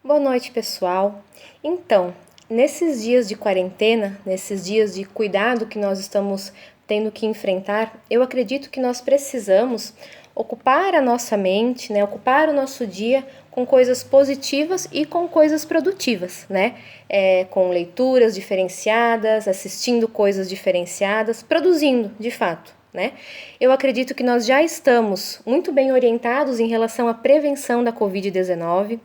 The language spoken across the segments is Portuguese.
Boa noite, pessoal. Então, nesses dias de quarentena, nesses dias de cuidado que nós estamos tendo que enfrentar, eu acredito que nós precisamos ocupar a nossa mente, né? Ocupar o nosso dia com coisas positivas e com coisas produtivas, né? Com leituras diferenciadas, assistindo coisas diferenciadas, produzindo, de fato. Né? Eu acredito que nós já estamos muito bem orientados em relação à prevenção da Covid-19.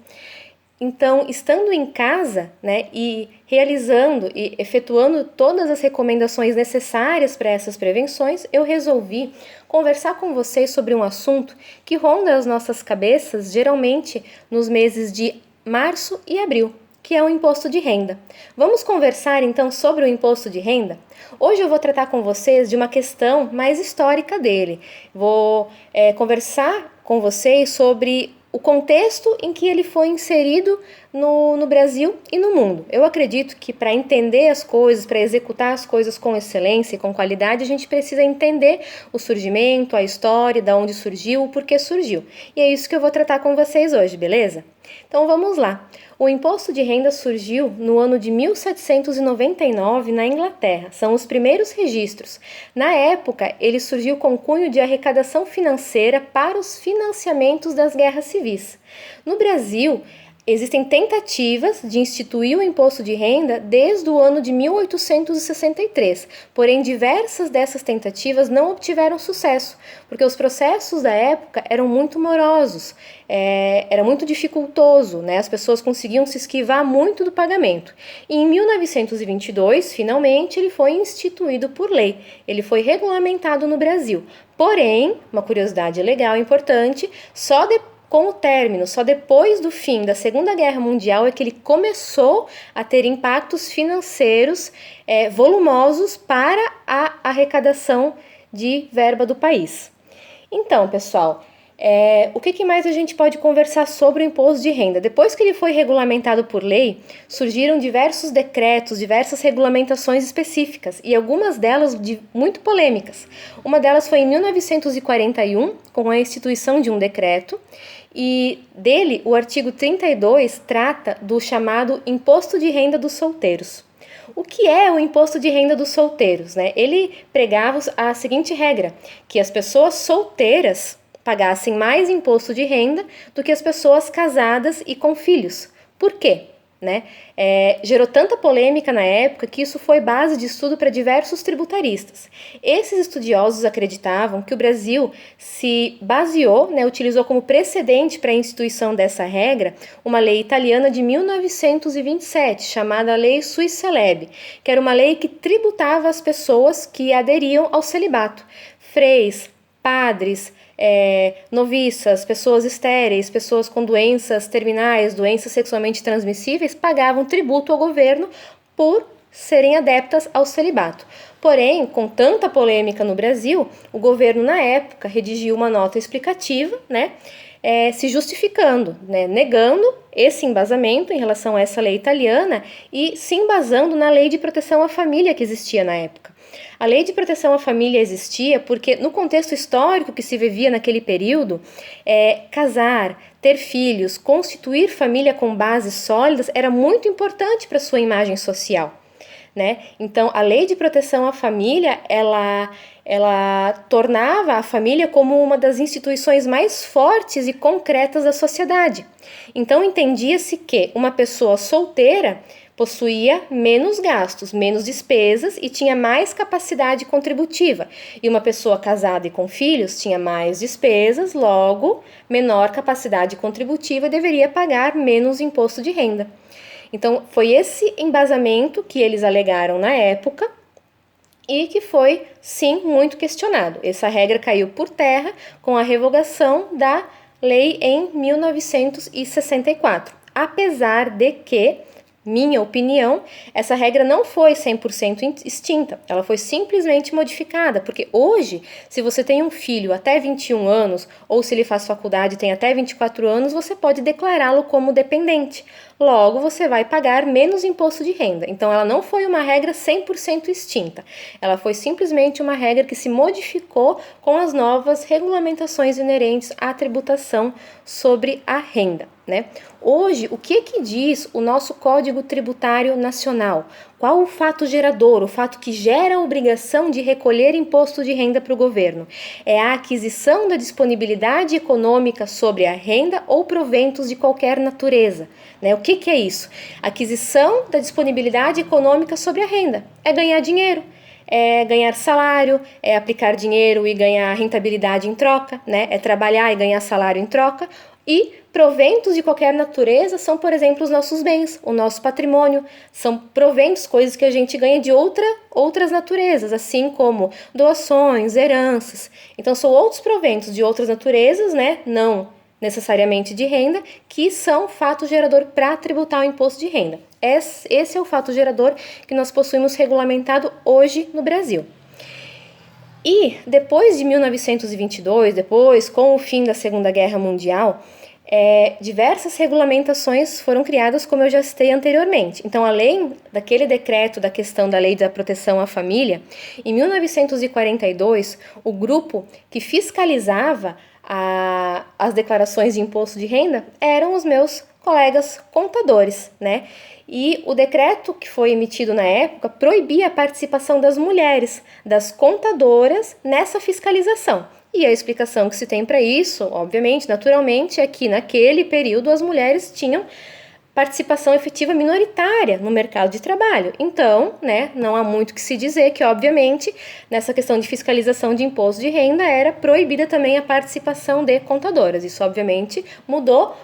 Então, estando em casa, né, e realizando e efetuando todas as recomendações necessárias para essas prevenções, eu resolvi conversar com vocês sobre um assunto que ronda as nossas cabeças geralmente nos meses de março e abril, que é o imposto de renda. Vamos conversar então sobre o imposto de renda? Hoje eu vou tratar com vocês de uma questão mais histórica dele. Vou conversar com vocês sobre o contexto em que ele foi inserido no Brasil e no mundo. Eu acredito que para entender as coisas, para executar as coisas com excelência e com qualidade, a gente precisa entender o surgimento, a história, de onde surgiu, o porquê surgiu. E é isso que eu vou tratar com vocês hoje, beleza? Então vamos lá. O imposto de renda surgiu no ano de 1799 na Inglaterra. São os primeiros registros. Na época, ele surgiu com cunho de arrecadação financeira para os financiamentos das guerras civis. No Brasil, existem tentativas de instituir o imposto de renda desde o ano de 1863, porém diversas dessas tentativas não obtiveram sucesso, porque os processos da época eram muito morosos, era muito dificultoso, né? As pessoas conseguiam se esquivar muito do pagamento. E em 1922, finalmente, ele foi instituído por lei, ele foi regulamentado no Brasil. Porém, uma curiosidade legal e importante, só depois do fim da Segunda Guerra Mundial é que ele começou a ter impactos financeiros volumosos para a arrecadação de verba do país. Então, pessoal, o que mais a gente pode conversar sobre o imposto de renda? Depois que ele foi regulamentado por lei, surgiram diversos decretos, diversas regulamentações específicas e algumas delas muito polêmicas. Uma delas foi em 1941, com a instituição de um decreto, e dele, o artigo 32 trata do chamado Imposto de Renda dos Solteiros. O que é o imposto de renda dos solteiros, né? Ele pregava a seguinte regra, que as pessoas solteiras pagassem mais imposto de renda do que as pessoas casadas e com filhos. Por quê? Né? Gerou tanta polêmica na época que isso foi base de estudo para diversos tributaristas. Esses estudiosos acreditavam que o Brasil se baseou, né, utilizou como precedente para a instituição dessa regra uma lei italiana de 1927, chamada Lei Sui Celeb, que era uma lei que tributava as pessoas que aderiam ao celibato. Freis, padres, noviças, pessoas estéreis, pessoas com doenças terminais, doenças sexualmente transmissíveis, pagavam tributo ao governo por serem adeptas ao celibato. Porém, com tanta polêmica no Brasil, o governo na época redigiu uma nota explicativa, né, se justificando, né, negando esse embasamento em relação a essa lei italiana e se embasando na lei de proteção à família que existia na época. A lei de proteção à família existia porque, no contexto histórico que se vivia naquele período, casar, ter filhos, constituir família com bases sólidas era muito importante para a sua imagem social. Né? Então, a lei de proteção à família, ela tornava a família como uma das instituições mais fortes e concretas da sociedade. Então, entendia-se que uma pessoa solteira possuía menos gastos, menos despesas e tinha mais capacidade contributiva. E uma pessoa casada e com filhos tinha mais despesas, logo, menor capacidade contributiva e deveria pagar menos imposto de renda. Então, foi esse embasamento que eles alegaram na época e que foi, sim, muito questionado. Essa regra caiu por terra com a revogação da lei em 1964. Apesar de que, minha opinião, essa regra não foi 100% extinta, ela foi simplesmente modificada, porque hoje, se você tem um filho até 21 anos, ou se ele faz faculdade e tem até 24 anos, você pode declará-lo como dependente. Logo, você vai pagar menos imposto de renda. Então, ela não foi uma regra 100% extinta, ela foi simplesmente uma regra que se modificou com as novas regulamentações inerentes à tributação sobre a renda. né? Hoje, o que diz o nosso Código Tributário Nacional? Qual o fato gerador, o fato que gera a obrigação de recolher imposto de renda para o governo? É a aquisição da disponibilidade econômica sobre a renda ou proventos de qualquer natureza, né? O que é isso? Aquisição da disponibilidade econômica sobre a renda. É ganhar dinheiro. É ganhar salário, é aplicar dinheiro e ganhar rentabilidade em troca, né? É trabalhar e ganhar salário em troca. E proventos de qualquer natureza são, por exemplo, os nossos bens, o nosso patrimônio. São proventos, coisas que a gente ganha de outras naturezas, assim como doações, heranças. Então, são outros proventos de outras naturezas, né? Não necessariamente de renda, que são fato gerador para tributar o imposto de renda. Esse é o fato gerador que nós possuímos regulamentado hoje no Brasil. E depois de 1922, depois com o fim da Segunda Guerra Mundial, diversas regulamentações foram criadas, como eu já citei anteriormente. Então, além daquele decreto da questão da Lei da Proteção à Família, em 1942, o grupo que fiscalizava as declarações de imposto de renda eram os meus colegas contadores, né? E o decreto que foi emitido na época proibia a participação das mulheres, das contadoras, nessa fiscalização. E a explicação que se tem para isso, obviamente, naturalmente, é que naquele período as mulheres tinham participação efetiva minoritária no mercado de trabalho. Então, né, não há muito que se dizer que, obviamente, nessa questão de fiscalização de imposto de renda era proibida também a participação de contadoras. Isso, obviamente, mudou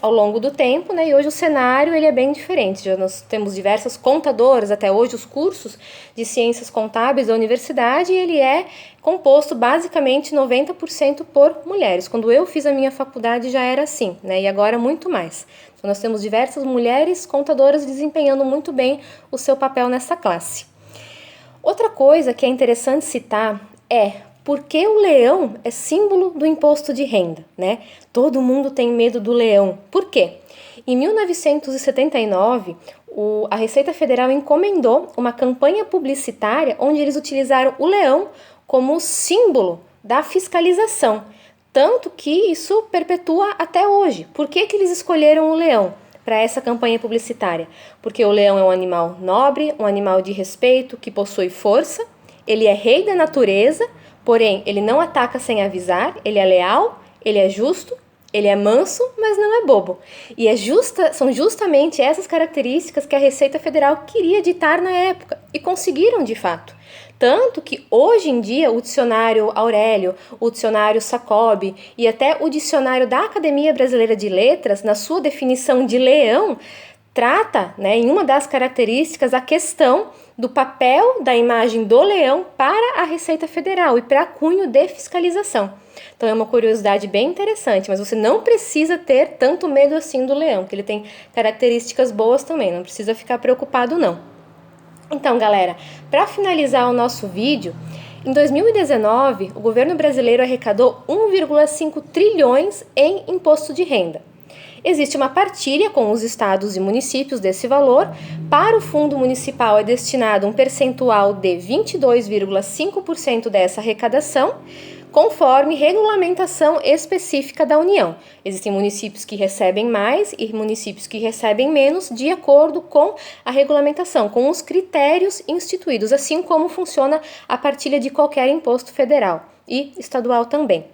ao longo do tempo, né, e hoje o cenário ele é bem diferente. Já nós temos diversas contadoras, até hoje os cursos de ciências contábeis da universidade, ele é composto basicamente 90% por mulheres. Quando eu fiz a minha faculdade já era assim, né, e agora muito mais. Então, nós temos diversas mulheres contadoras desempenhando muito bem o seu papel nessa classe. Outra coisa que é interessante citar é por que o leão é símbolo do imposto de renda, né? Todo mundo tem medo do leão. Por quê? Em 1979, a Receita Federal encomendou uma campanha publicitária onde eles utilizaram o leão como símbolo da fiscalização. Tanto que isso perpetua até hoje. Por que eles escolheram o leão para essa campanha publicitária? Porque o leão é um animal nobre, um animal de respeito, que possui força, ele é rei da natureza, porém ele não ataca sem avisar, ele é leal, ele é justo, ele é manso, mas não é bobo. E são justamente essas características que a Receita Federal queria ditar na época, e conseguiram de fato. Tanto que hoje em dia o dicionário Aurélio, o dicionário Saccobi e até o dicionário da Academia Brasileira de Letras, na sua definição de leão, trata, né, em uma das características, a questão do papel da imagem do leão para a Receita Federal e para cunho de fiscalização. Então é uma curiosidade bem interessante, mas você não precisa ter tanto medo assim do leão, que ele tem características boas também, não precisa ficar preocupado não. Então, galera, para finalizar o nosso vídeo, em 2019, o governo brasileiro arrecadou 1,5 trilhões em imposto de renda. Existe uma partilha com os estados e municípios desse valor. Para o fundo municipal é destinado um percentual de 22,5% dessa arrecadação, conforme regulamentação específica da União. Existem municípios que recebem mais e municípios que recebem menos, de acordo com a regulamentação, com os critérios instituídos, assim como funciona a partilha de qualquer imposto federal e estadual também.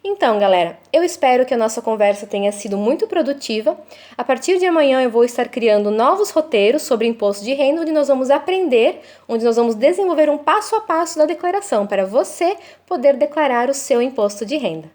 Então, galera, eu espero que a nossa conversa tenha sido muito produtiva. A partir de amanhã eu vou estar criando novos roteiros sobre imposto de renda, onde nós vamos aprender, onde nós vamos desenvolver um passo a passo da declaração para você poder declarar o seu imposto de renda.